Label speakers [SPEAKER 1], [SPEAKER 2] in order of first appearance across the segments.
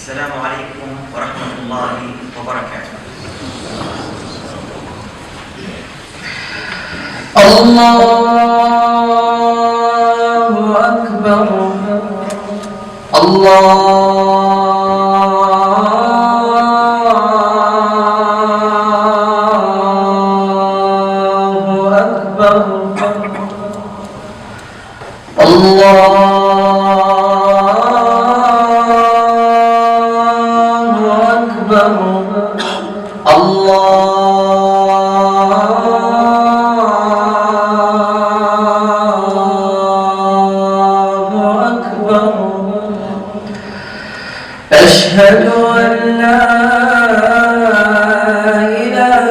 [SPEAKER 1] السلام عليكم ورحمة الله وبركاته.
[SPEAKER 2] الله أكبر. الله أكبر. أشهد أن لا إله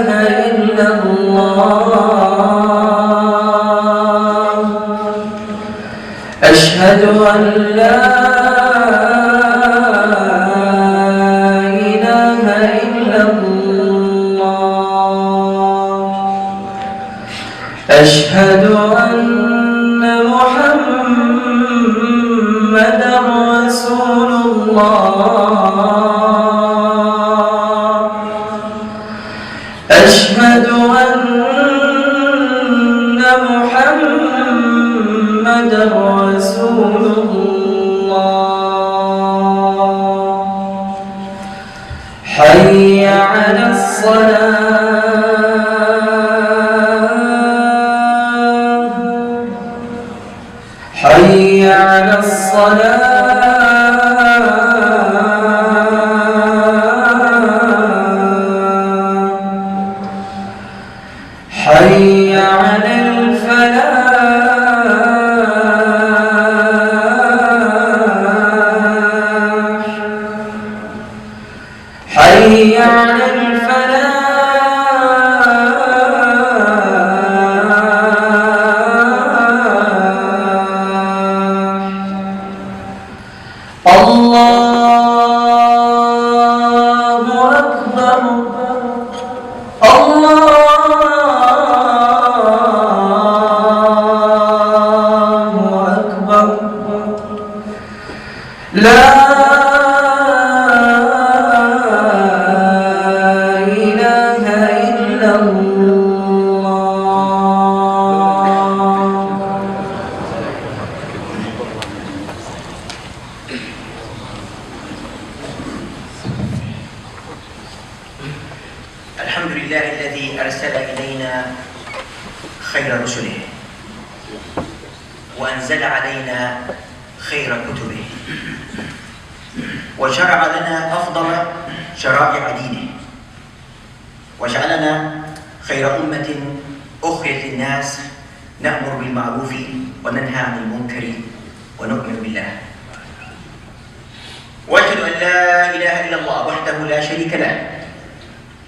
[SPEAKER 2] إلا الله. أشهد أن لا إله إلا الله. أشهد أن محمدًا رسول الله. أشهد أن محمدًا رسول الله. حي على الصلاة. حي على الصلاة. حي على الفلاح. حي على الفلاح. الله أكبر. لا إله إلا الله.
[SPEAKER 1] الحمد لله الذي أرسل إلينا خير رسله وأنزل علينا خير كتبه وشرع لنا أفضل شرائع دينه وجعلنا خير أمة أخرجت للناس نأمر بالمعروف وننهى عن المنكر ونؤمن بالله. وأشهد أن لا إله إلا الله وحده لا شريك له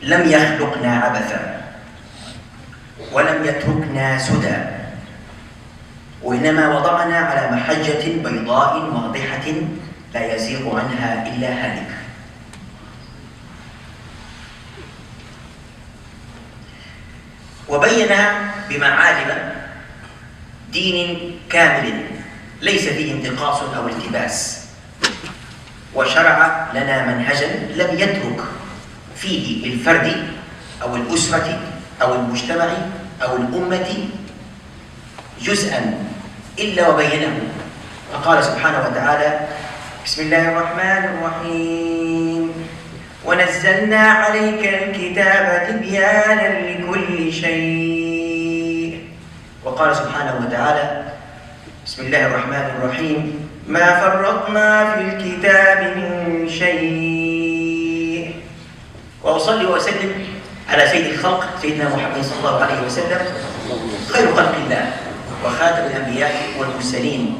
[SPEAKER 1] لم يخلقنا عبثا ولم يتركنا سدى وإنما وضعنا على محجة بيضاء واضحة لا يزيغ عنها إلا هالك. وبينها بمعالم دين كامل ليس فيه انتقاص أو التباس، وشرع لنا منهجا لم يترك فيه للفرد أو الأسرة أو المجتمع أو الأمة جزءا إلا وبينه. فقال سبحانه وتعالى: بسم الله الرحمن الرحيم: ونزلنا عليك الكتاب تبيانا لكل شيء. وقال سبحانه وتعالى: بسم الله الرحمن الرحيم: ما فرطنا في الكتاب من شيء. وأصلي وأسلم على سيد الخلق سيدنا محمد صلى الله عليه وسلم خير خلق الله وخاتم الأنبياء والمرسلين،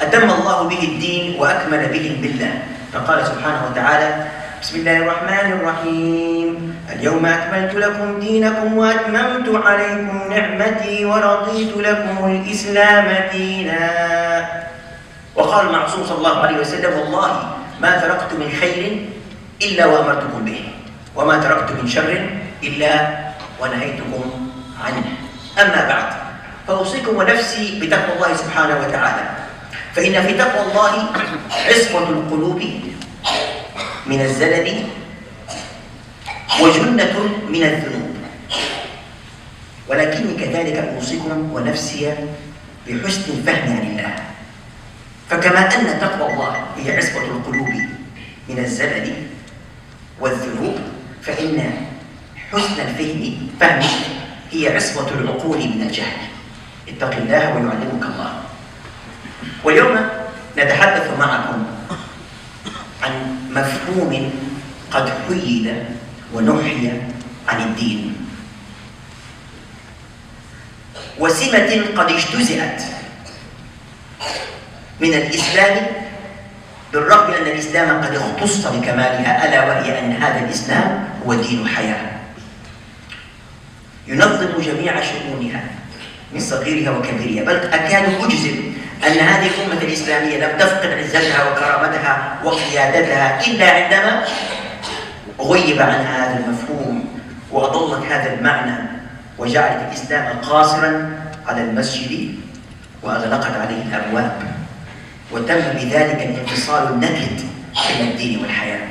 [SPEAKER 1] أتم الله به الدين وأكمل به الملة. فقال سبحانه وتعالى: بسم الله الرحمن الرحيم: اليوم أكملت لكم دينكم وأتممت عليكم نعمتي ورضيت لكم الإسلام دينا. وقال المعصوم صلى الله عليه وسلم: والله ما تركت من خير إلا وأمرتكم به، وما تركت من شر إلا ونهيتكم عنه. أما بعد، فأوصيكم ونفسي بتقوى الله سبحانه وتعالى، فإن في تقوى الله عصمة القلوب من الزلل وجنة من الذنوب، ولكني كذلك أوصيكم ونفسي بحسن الفهم عن الله. فكما أن تقوى الله هي عصمة القلوب من الزلل والذنوب، فإن حسن الفهم هي عصمة العقول من الجهل. اتق الله ويعلمك الله. واليوم نتحدث معكم عن مفهوم قد حيد ونحي عن الدين، وسمة قد اجتزأت من الإسلام، بالرغم أن الإسلام قد اختص بكمالها، ألا وهي أن هذا الإسلام هو دين حياة ينظم جميع شؤونها من صغيرها وكبيرها. بل أكاد أجزم أن هذه الأمة الإسلامية لم تفقد عزتها وكرامتها وقيادتها إلا عندما غيب عنها هذا المفهوم وأضلت هذا المعنى، وجعلت الإسلام قاصرا على المسجد وأغلقت عليه الأبواب، وتم بذلك الانفصال النكد بين الدين والحياة.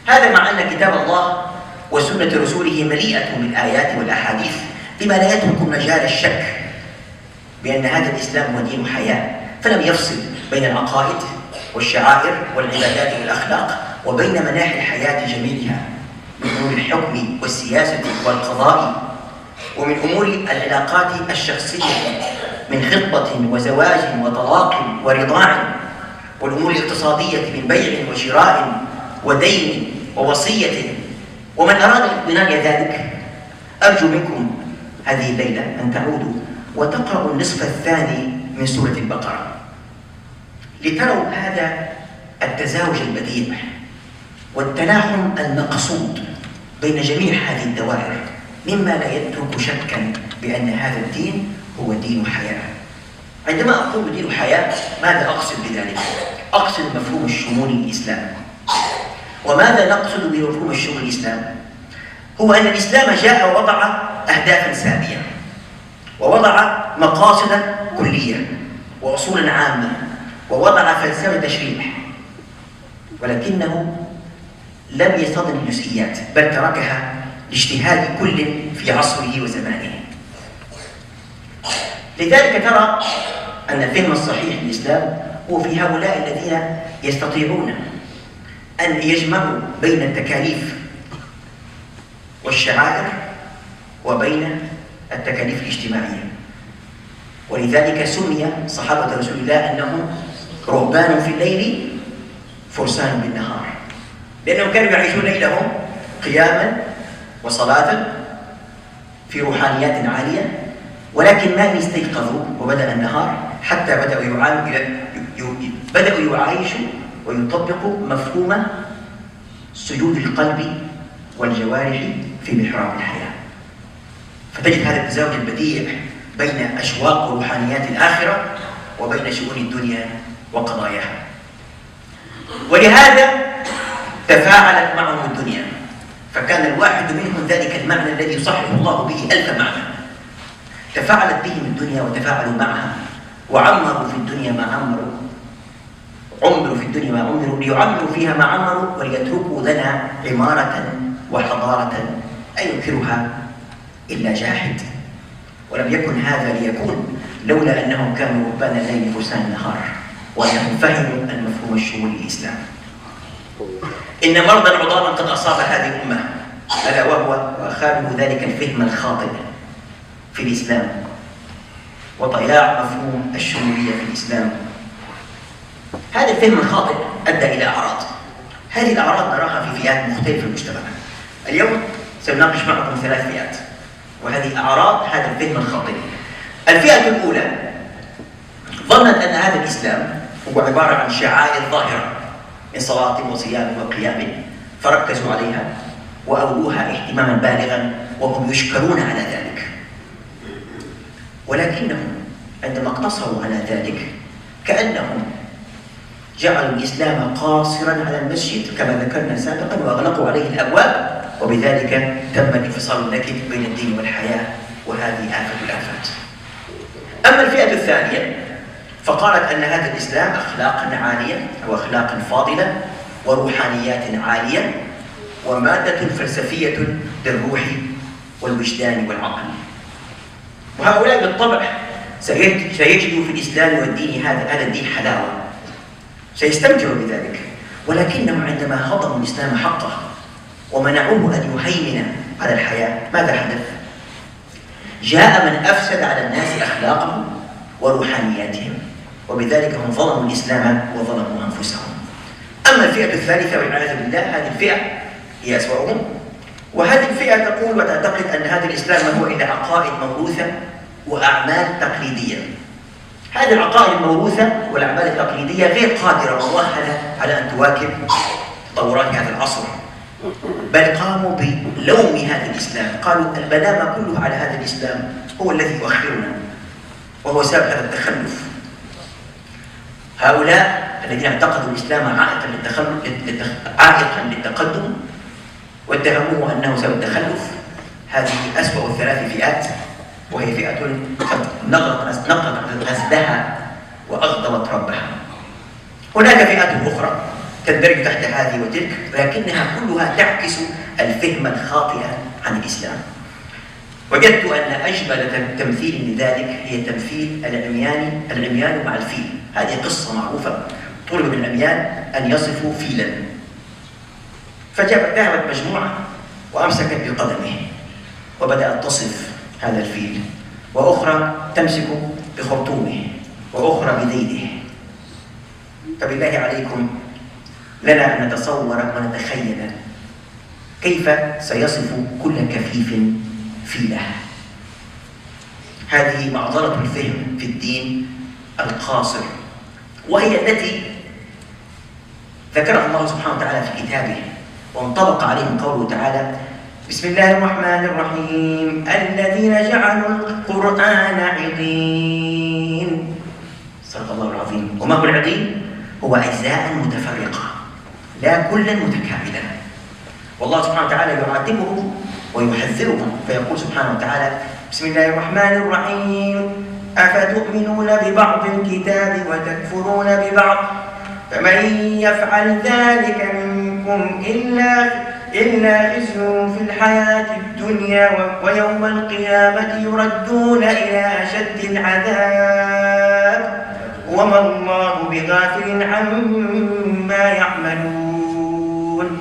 [SPEAKER 1] هذا مع أن كتاب الله وسنة رسوله مليئة بالآيات والأحاديث بما لا يترك مجال الشك بأن هذا الإسلام هو دين حياة، فلم يفصل بين العقائد والشعائر والعبادات والأخلاق وبين مناحي الحياة جميعها، من أمور الحكم والسياسة والقضاء، ومن أمور العلاقات الشخصية من خطبة وزواج وطلاق ورضاع، والأمور الاقتصادية من بيع وشراء ودين ووصية. ومن أراد الاطمئنان ذلك أرجو منكم هذه الليلة أن تعودوا وتقرأوا النصف الثاني من سورة البقرة لتروا هذا التزاوج البديع والتلاحم المقصود بين جميع هذه الدوائر، مما لا يترك شكا بأن هذا الدين هو دين حياة. عندما أقول دين حياة ماذا أقصد بذلك؟ أقصد مفهوم الشمولي للإسلام. وماذا نقصد بمفهوم الشمولي للإسلام؟ هو أن الإسلام جاء ووضع أهدافا سامية، ووضع مقاصد كلية وأصولا عامة، ووضع فلسفة تشريع، ولكنه لم يصطدم الجزئيات، بل تركها لاجتهاد كل في عصره وزمانه. لذلك ترى أن الفهم الصحيح للإسلام هو في هؤلاء الذين يستطيعون أن يجمعوا بين التكاليف والشعائر وبين التكاليف الاجتماعية. ولذلك سمي صحابة رسول الله أنهم رهبان في الليل فرسان بالنهار، لأنهم كانوا يعيشون ليلهم قياما وصلاة في روحانيات عالية، ولكن ما استيقظوا وبدأ النهار حتى بدأوا يعايشوا ويطبقوا مفهوم سجود القلب والجوارح في محراب الحياة. فتجد هذا التزاوج البديع بين أشواق وروحانيات الآخرة وبين شؤون الدنيا وقضاياها. ولهذا تفاعلت معهم الدنيا، فكان الواحد منهم ذلك المعنى الذي يصحح الله به 1000 معنى. تفاعلت بهم الدنيا وتفاعلوا معها، وعمروا في الدنيا ما عمروا، عمروا في الدنيا ما عمروا، ليعمروا فيها ما عمروا، وليتركوا لنا عمارة وحضارة لا ينكرها إلا جاحد. ولم يكن هذا ليكون لولا أنهم كانوا رهبان الليل فرسان النهار، وأنهم فهموا المفهوم الشمولي للإسلام. إن مرضا عظاما قد أصاب هذه الأمة، ألا وهو وأخابه ذلك الفهم الخاطئ في الإسلام وضياع مفهوم الشمولية في الإسلام. هذا الفهم الخاطئ أدى إلى أعراض. هذه الأعراض نراها في فئات مختلفة في المجتمع. اليوم سنناقش معكم 3 فئات، وهذه أعراض هذا الفهم الخاطئ. الفئة الأولى ظنت أن هذا الإسلام هو عبارة عن شعائر ظاهرة من صلاة وصيام وقيام، فركزوا عليها وأولوها اهتماما بالغا، وهم يشكرون على ذلك. ولكنهم عندما اقتصروا على ذلك كأنهم جعلوا الإسلام قاصرا على المسجد كما ذكرنا سابقا، وأغلقوا عليه الأبواب، وبذلك تم الانفصال النكد بين الدين والحياة، وهذه آفة الآفات. أما الفئة الثانية فقالت أن هذا الإسلام أخلاقا عالية أو أخلاقا فاضلة وروحانيات عالية ومادة فلسفية للروح والوجدان والعقل. وهؤلاء بالطبع سيجدوا في الإسلام والدين هذا الدين حلاوة، سيستمتعوا بذلك، ولكنهم عندما هضموا الإسلام حقه ومنعوه أن يهيمن على الحياة ماذا حدث؟ جاء من أفسد على الناس أخلاقهم وروحانياتهم، وبذلك هم ظلموا الإسلام وظلموا أنفسهم. أما الفئة الثالثة والعياذ بالله، هذه الفئة هي أسوأهم، وهذه الفئة تقول وتعتقد أن هذا الإسلام ما هو إلا عقائد موروثة وأعمال تقليدية. هذه العقائد الموروثة والأعمال التقليدية غير قادرة ومؤهلة على أن تواكب تطورات هذا العصر، بل قاموا بلوم هذا الإسلام، قالوا الملام كله على هذا الإسلام هو الذي يؤخرنا وهو سبب هذا التخلف. هؤلاء الذين اعتقدوا الإسلام عائقا للتقدم واتهموه أنه سبب التخلف، هذه أسوأ الثلاث فئات، وهي فئة قد نقضت غزلها وأغضبت ربها. هناك فئات أخرى تندرج تحت هذه وتلك، لكنها كلها تعكس الفهم الخاطئ عن الإسلام. وجدت أن أجمل تمثيل لذلك هي تمثيل العميان مع الفيل. هذه قصة معروفة، طلب من العميان أن يصفوا فيلا، فذهبت مجموعة وأمسكت بقدمه وبدأت تصف هذا الفيل، وأخرى تمسك بخرطومه، وأخرى بذيله. فبالله عليكم لنا أن نتصور ونتخيل كيف سيصف كل كفيف فيله. هذه معضلة الفهم في الدين القاصر، وهي التي ذكرها الله سبحانه وتعالى في كتابه، وانطبق عليهم قوله تعالى: بسم الله الرحمن الرحيم، الذين جعلوا القرآن عضين. صدق الله العظيم. وما هو العضين؟ هو أجزاء متفرقة لا كلا متكاملا. والله سبحانه وتعالى يعاتبهم ويحذرهم فيقول سبحانه وتعالى: بسم الله الرحمن الرحيم، أفتؤمنون ببعض الكتاب وتكفرون ببعض، فمن يفعل ذلك منكم إلا خزي في الحياة الدنيا ويوم القيامة يردون إلى أشد العذاب وما الله بغافل عما يعملون.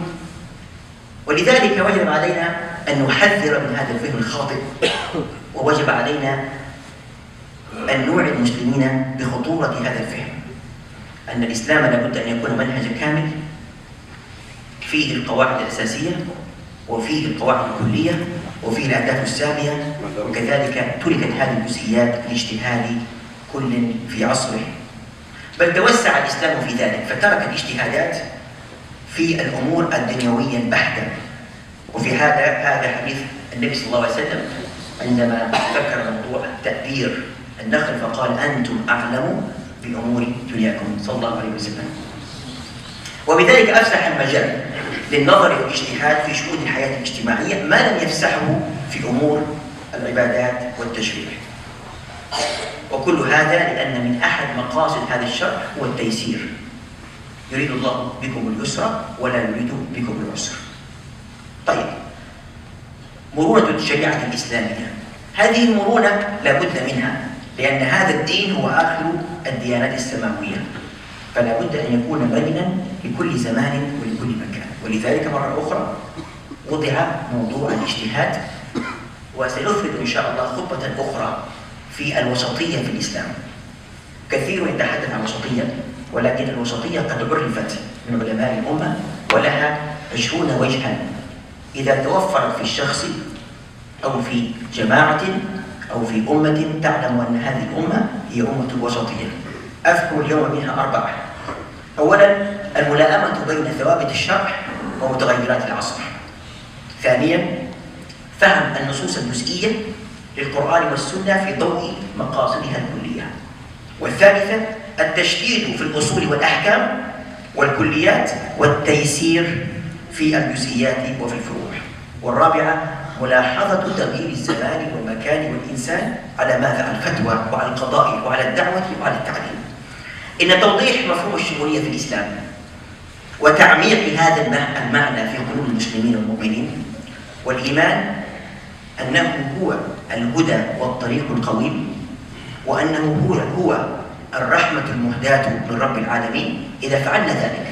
[SPEAKER 1] ولذلك وجب علينا أن نحذر من هذا الفهم الخاطئ، ووجب علينا أن نوعي المسلمين بخطورة هذا الفهم، أن الإسلام لابد أن يكون منهجا كامل فيه القواعد الأساسية وفيه القواعد الكلية وفيه الأهداف السامية، وكذلك تركت هذه الجزئيات لاجتهاد كل في عصره، بل توسع الإسلام في ذلك فترك الاجتهادات في الأمور الدنيوية البحتة. وفي هذا حديث النبي صلى الله عليه وسلم عندما ذكر موضوع تأبير النخل فقال: أنتم أعلم بأمور دنياكم، صلى الله عليه وسلم. وبذلك أفسح المجال للنظر والاجتهاد في شؤون الحياة الاجتماعية ما لم يفسحه في أمور العبادات والتشريع. وكل هذا لأن من أحد مقاصد هذا الشرع هو التيسير. يريد الله بكم اليسر ولا يريد بكم العسر. طيب، مرونة الشريعة الإسلامية، هذه المرونة لا بد منها، لأن هذا الدين هو آخر الديانات السماوية، فلا بد أن يكون مرنا لكل زمان ولكل مكان. ولذلك مرة أخرى وضع موضوع الاجتهاد، وسنفرد إن شاء الله خطبة أخرى في الوسطية في الإسلام. كثير يتحدث عن الوسطية، ولكن الوسطية قد عرفت من علماء الأمة ولها 20 وجها إذا توفرت في الشخص أو في جماعة أو في أمة تعلم أن هذه الأمة هي أمة الوسطية. أذكر اليوم منها 4. أولا، الملائمة بين ثوابت الشرع ومتغيرات العصر. ثانيا، فهم النصوص الجزئية للقرآن والسنة في ضوء مقاصدها الكلية. والثالثة، التشديد في الأصول والأحكام والكليات والتيسير في الجزئيات وفي الفروع. والرابعة، ملاحظة تغيير الزمان والمكان والإنسان على ماذا؟ على الفتوى وعلى القضاء وعلى الدعوة وعلى التعليم. إن توضيح مفهوم الشمولية في الإسلام وتعميق هذا المعنى في قلوب المسلمين والمؤمنين، والإيمان أنه هو الهدى والطريق القويم، وأنه هو الرحمة المهداة من رب العالمين. إذا فعلنا ذلك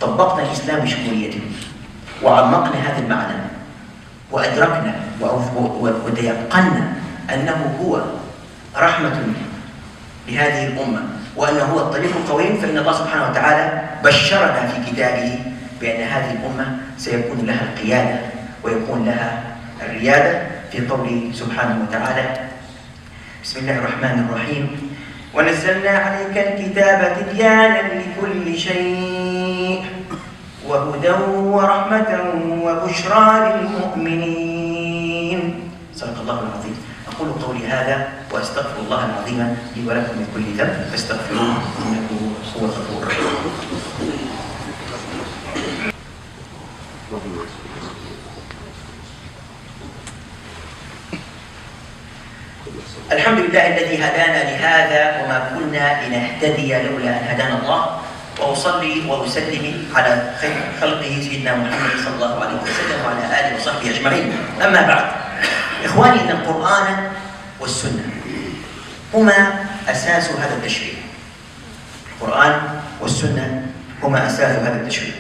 [SPEAKER 1] طبقنا الإسلام بشموليته وعمقنا هذا المعنى وأدركنا وتيقنا أنه هو رحمة لهذه الأمة وأنه هو الطريق القويم، فإن الله سبحانه وتعالى بشرنا في كتابه بأن هذه الأمة سيكون لها القيادة ويكون لها الريادة في قوله سبحانه وتعالى: بسم الله الرحمن الرحيم: ونزلنا عليك الكتاب تبيانا لكل شيء وهدى ورحمة وبشرى للمؤمنين. صدق الله العظيم. أقول قولي هذا وأستغفر الله العظيم لي ولكم من كل ذنب فاستغفروه إنه هو الغفور الرحيم. الحمد لله الذي هدانا لهذا وما كنا لنهتدي لولا أن هدانا الله، وأصلي وأسلم على خير خلقه سيدنا محمد صلى الله عليه وسلم وعلى آله وصحبه أجمعين. أما بعد، إخواني، إن القرآن والسنة هما أساس هذا التشريع. القرآن والسنة هما أساس هذا التشريع،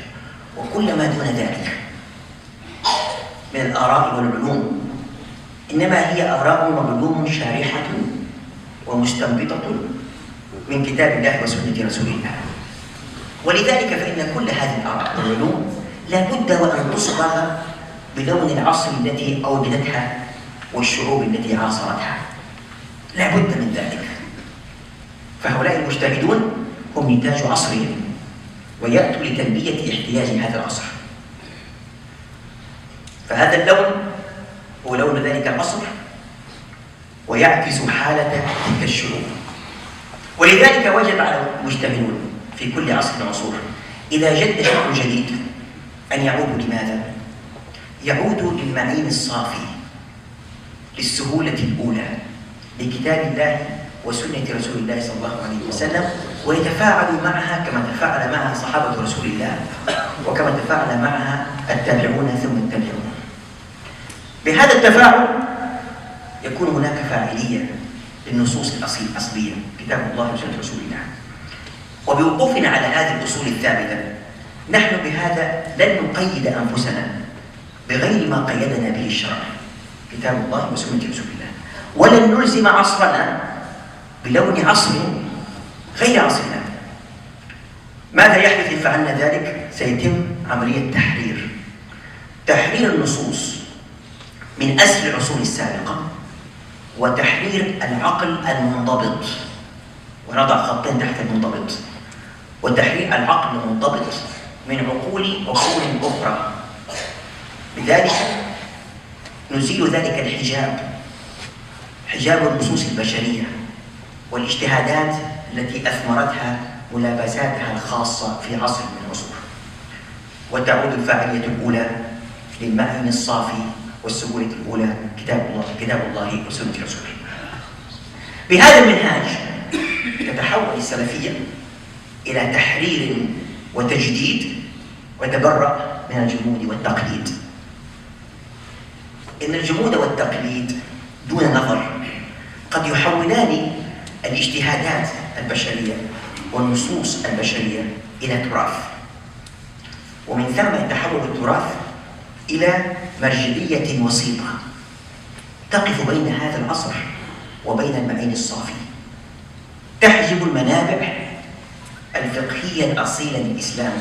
[SPEAKER 1] وكل ما دون ذلك من الآراء والعلوم إنما هي آراء وعلوم شارحة ومستنبطة من كتاب الله وسنة رسول الله. ولذلك فإن كل هذه الآراء والعلوم لا بد وأن تصبغ بلون العصر التي أوجدتها والشعوب التي عاصرتها، لا بد من ذلك. فهؤلاء المجتهدون هم نتاج عصرهم ويأتوا لتلبية احتياج هذا العصر. فهذا اللون هو لون ذلك العصر ويعكس حالة تلك الشعوب. ولذلك وجب على المجتهدون في كل عصر من العصور إذا جد شيء جديد أن يعودوا لماذا؟ يعودوا للمعين الصافي، للسهولة الأولى، لكتاب الله وسنة رسول الله صلى الله عليه وسلم، ويتفاعلوا معها كما تفاعل معها صحابة رسول الله وكما تفاعل معها التابعون ثم التابعون. بهذا التفاعل يكون هناك فاعلية للنصوص الأصلية كتاب الله وسنة رسول الله. وبوقوفنا على هذه الأصول الثابتة نحن بهذا لن نقيد أنفسنا بغير ما قيدنا به الشرع كتاب الله وسنة رسول الله، ولن نلزم عصرنا بلون عصر غير عصرنا. ماذا يحدث إن فعلنا ذلك؟ سيتم عملية تحرير النصوص من أسر العصور السابقة، وتحرير العقل المنضبط، ونضع خطين تحت المنضبط، وتحرير العقل المنضبط من عقول أخرى. لذلك نزيل ذلك حجاب النصوص البشرية والاجتهادات التي أثمرتها ملابساتها الخاصة في عصر من العصور، وتعود الفاعلية الأولى للمعين الصافي والسهولة الأولى كتاب الله وسنة رسوله. بهذا المنهاج تتحول السلفية إلى تحرير وتجديد وتبرأ من الجمود والتقليد. إن الجمود والتقليد دون نظر قد يحولان الاجتهادات البشرية والنصوص البشرية إلى تراث، ومن ثم يتحول التراث إلى مرجعية وسيطة تقف بين هذا العصر وبين المعين الصافي، تحجب المنابع الفقهية الأصيلة للإسلام،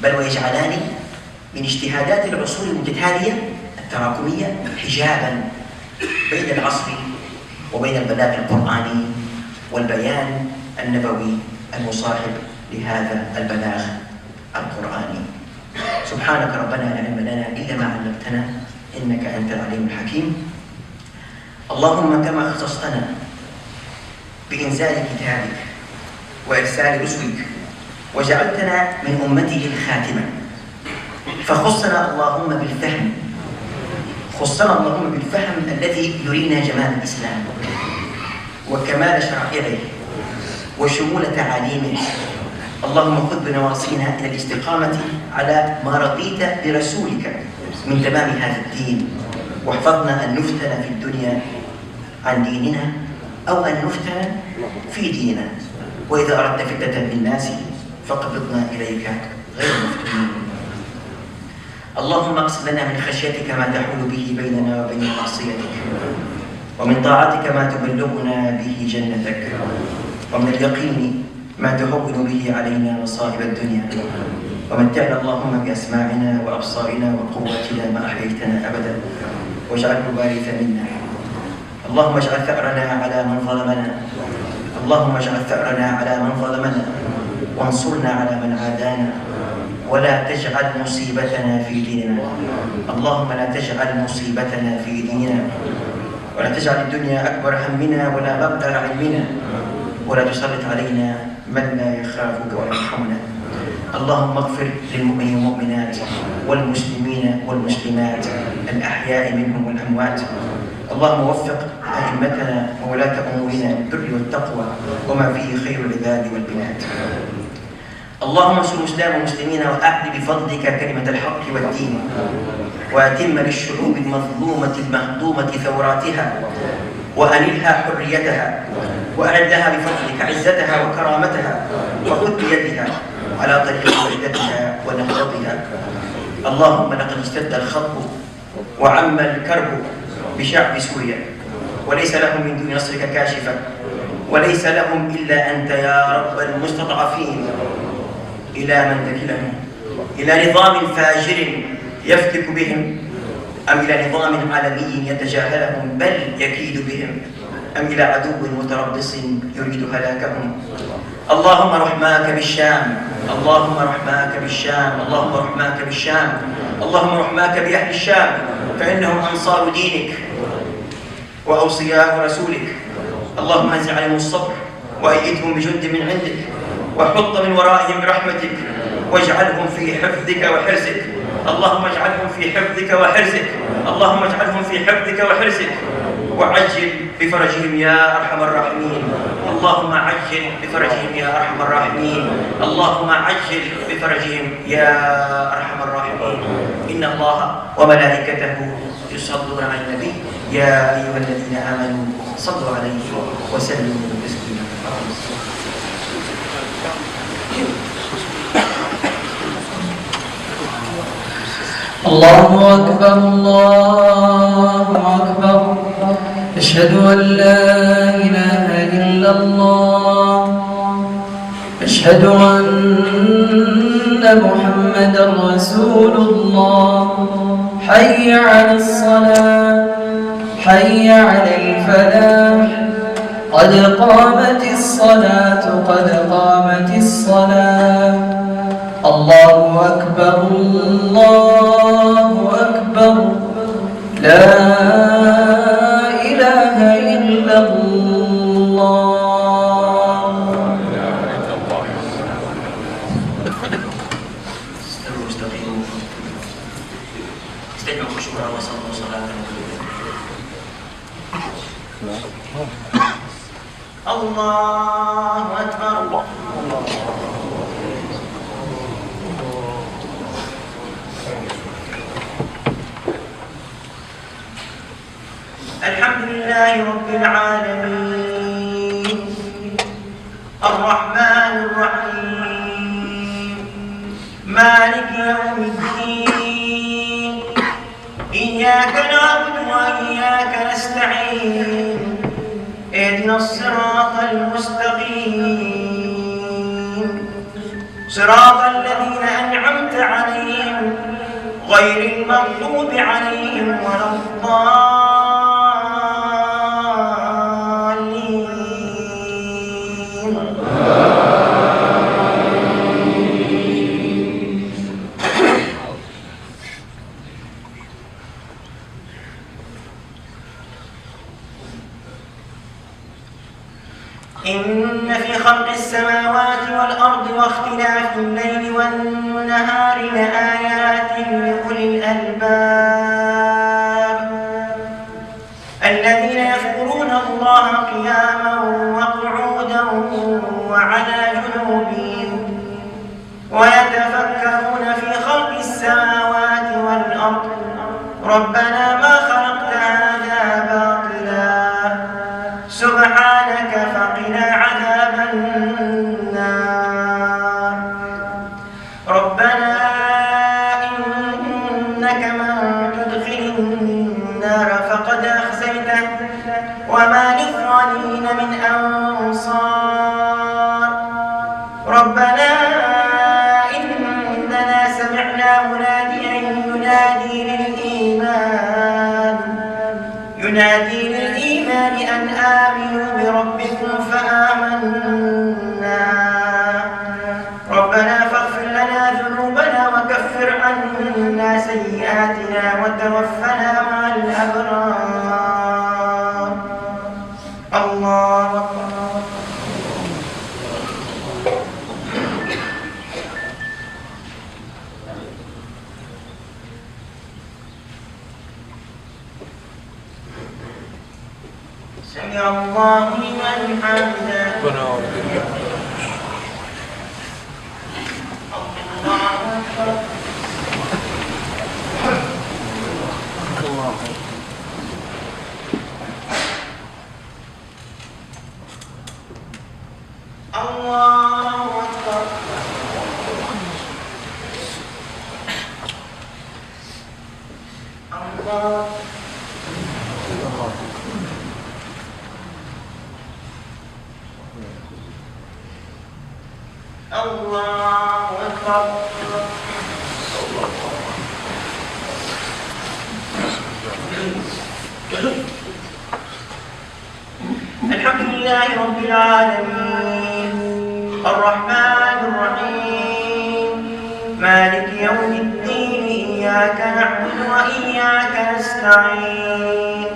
[SPEAKER 1] بل ويجعلان من اجتهادات العصور المتتالية التراكمية حجابا بين العصر وبين البلاغ القرآني والبيان النبوي المصاحب لهذا البلاغ القرآني. سبحانك ربنا لا علم لنا إلا ما علمتنا إنك أنت العليم الحكيم. اللهم كما خصصتنا بإنزال كتابك وإرسال رسلك وجعلتنا من أمته الخاتمة، فخصنا اللهم بالفهم، خصنا اللهم بالفهم الذي يرينا جمال الإسلام وكمال شرائعه وشمول تعاليمه اللهم خذ بنواصينا إلى الاستقامة على ما رضيت برسولك من تمام هذا الدين، واحفظنا أن نفتن في الدنيا عن ديننا أو أن نفتن في ديننا، وإذا أردت فتنة للناس فقبضنا إليك غير مفتونين. اللهم اقسم لنا من خشيتك ما تحول به بيننا وبين معصيتك، ومن طاعتك ما تبلغنا به جنتك، ومن اليقين ما تهون به علينا مصائب الدنيا، ومتعنا اللهم بأسماعنا وأبصارنا وقوتنا ما أحييتنا أبدا، واجعله الوارث منا. اللهم اجعل ثأرنا على من ظلمنا، اللهم اجعل ثأرنا على من ظلمنا، وانصرنا على من عادانا، ولا تجعل مصيبتنا في ديننا. اللهم لا تجعل مصيبتنا في ديننا، ولا تجعل الدنيا أكبر همنا ولا مبلغ علمنا، ولا تسلط علينا من لا يخافك ولا يرحمنا. اللهم اغفر للمؤمنين والمؤمنات والمسلمين والمسلمات الأحياء منهم والأموات. اللهم وفق أئمتنا وولاة أمورنا للبر والتقوى وما فيه خير العباد والبلاد. اللهم انصر الإسلام والمسلمين وأعل بفضلك كلمة الحق والدين، وأتم للشعوب المظلومة المهضومة ثوراتها، وأنلها حريتها، وأعد لها بفضلك عزتها وكرامتها، وخذ بيدها على طريق وحدتها ونهضتها. اللهم لقد اشتد الخطب وعم الكرب بشعب سوريا، وليس لهم من دون نصرك كاشفا، وليس لهم إلا أنت يا رب المستضعفين. إلى من تكلهم؟ إلى نظام فاجر يفتك بهم، أم إلى نظام عالمي يتجاهلهم بل يكيد بهم، أم إلى عدو متربص يريد هلاكهم؟ اللهم رحماك بالشام، اللهم رحماك بالشام، اللهم رحماك بالشام، اللهم رحماك بأهل الشام، فإنهم أنصار دينك وأوصياء رسولك. اللهم انزل عليهم الصبر وأيدهم بجند من عندك، وحط من ورائهم برحمتك، واجعلهم في حفظك وحرزك. اللهم اجعلهم في حفظك وحرزك، اللهم اجعلهم في حفظك وحرزك، وعجل بفرجهم يا أرحم الراحمين. اللهم عجل بفرجهم يا أرحم الراحمين، اللهم عجل بفرجهم يا أرحم الراحمين. إن الله وملائكته يصلون على النبي يا أيها الذين آمنوا صلوا عليه وسلموا تسليما.
[SPEAKER 2] الله أكبر الله أكبر، أشهد أن لا إله إلا الله، أشهد أن محمدا رسول الله. حي على الصلاة، حي على الفلاح، قد قامت الصلاة، قد قامت الصلاة. الله أكبر الله أكبر، لا إله إلا الله.
[SPEAKER 1] استووا استقيموا استجمعوا خشوعا وصلوا صلاة. الله أكبر. الحمد لله رب العالمين، الرحمن الرحيم، مالك يوم الدين، إياك نعبد وإياك نستعين، اهدنا الصراط المستقيم، صراط الذين أنعمت عليهم غير المغضوب عليهم ولا الضالين. إن في خلق السماوات والأرض واختلاف الليل والنهار لآيات لأولي الألباب الذين يذكرون الله قياما وقعودا وعلى جنوبهم والأرض ربنا ما خلقت هذا باطلا سبحانك فقنا عذاب النار ربنا إنك من تدخل النار فقد أخزيته وما للظالمين من أنصار ربنا إننا سمعنا مناديا ينادي للإيمان أن آمنوا بربكم فآمنا ربنا فاغفر لنا ذنوبنا وكفر عنا سيئاتنا وتوفنا مع الأبرار الله أكبر سمع الله لمن حمده الله أكبر الله الله أكبر الحمد لله رب العالمين الرحمن الرحيم مالك يوم الدين إياك نعبد وإياك نستعين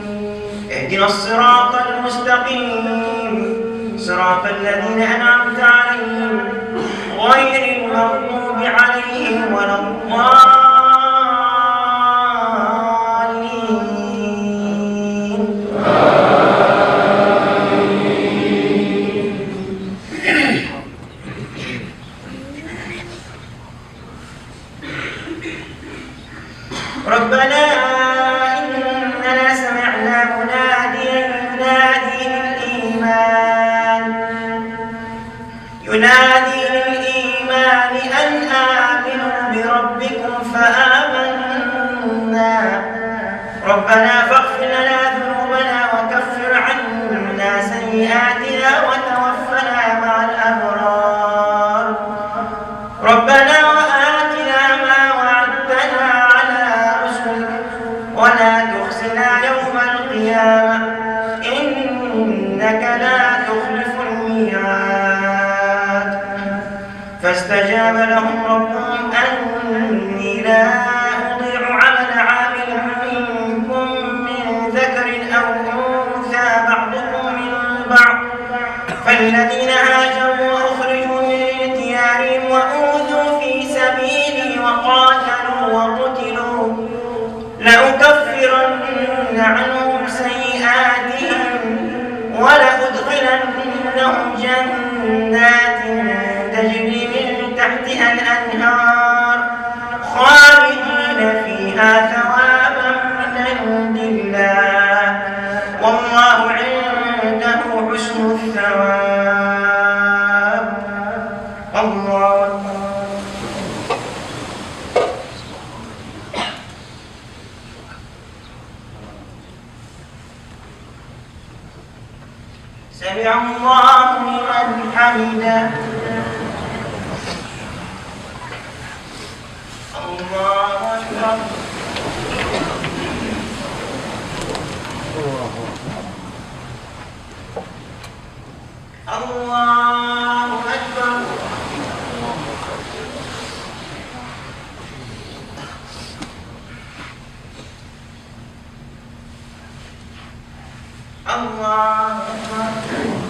[SPEAKER 1] اهدنا الصراط المستقيم صراط الذين أنعمت عليهم غير المغضوب عليهم ولا الضالين ربنا إننا سمعنا مناديا ينادي للإيمان أن آمنوا بربكم فآمنا ربنا فاغفر لنا ذنوبنا وكفر عنا سيئاتنا وتوفنا مع الأبرار ربنا وآتنا ما وعدتنا على رسلك ولا تخزنا يوم القيامة إنك لا تخلف الميعاد فاستجاب لهم ربهم أني لا أضيع عمل عامل منكم من ذكر أو أنثى بعضكم من بعض فالذين هاجروا وأخرجوا من ديارهم وأوذوا في سبيلي وقاتلوا وقتلوا لأكفرن عنهم سيئاتهم ولأدخلنهم جنات تجري من تحتها الأنهار خالدين فيها ثوابا من عند الله والله عنده حسن الثواب الله أكبر سمع الله لمن حمده الله أكبر الله أكبر الله أكبر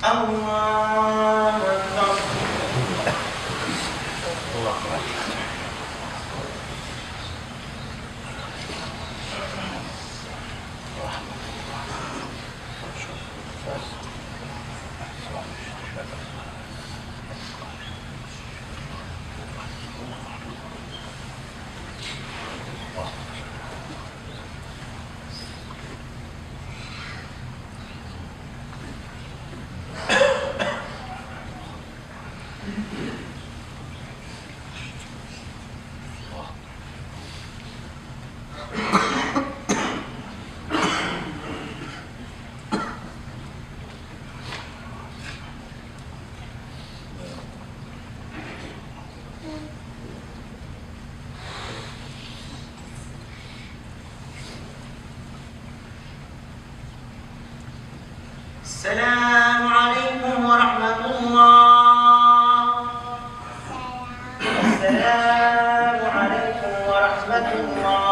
[SPEAKER 1] الله أكبر السلام عليكم ورحمة الله. السلام عليكم ورحمة الله.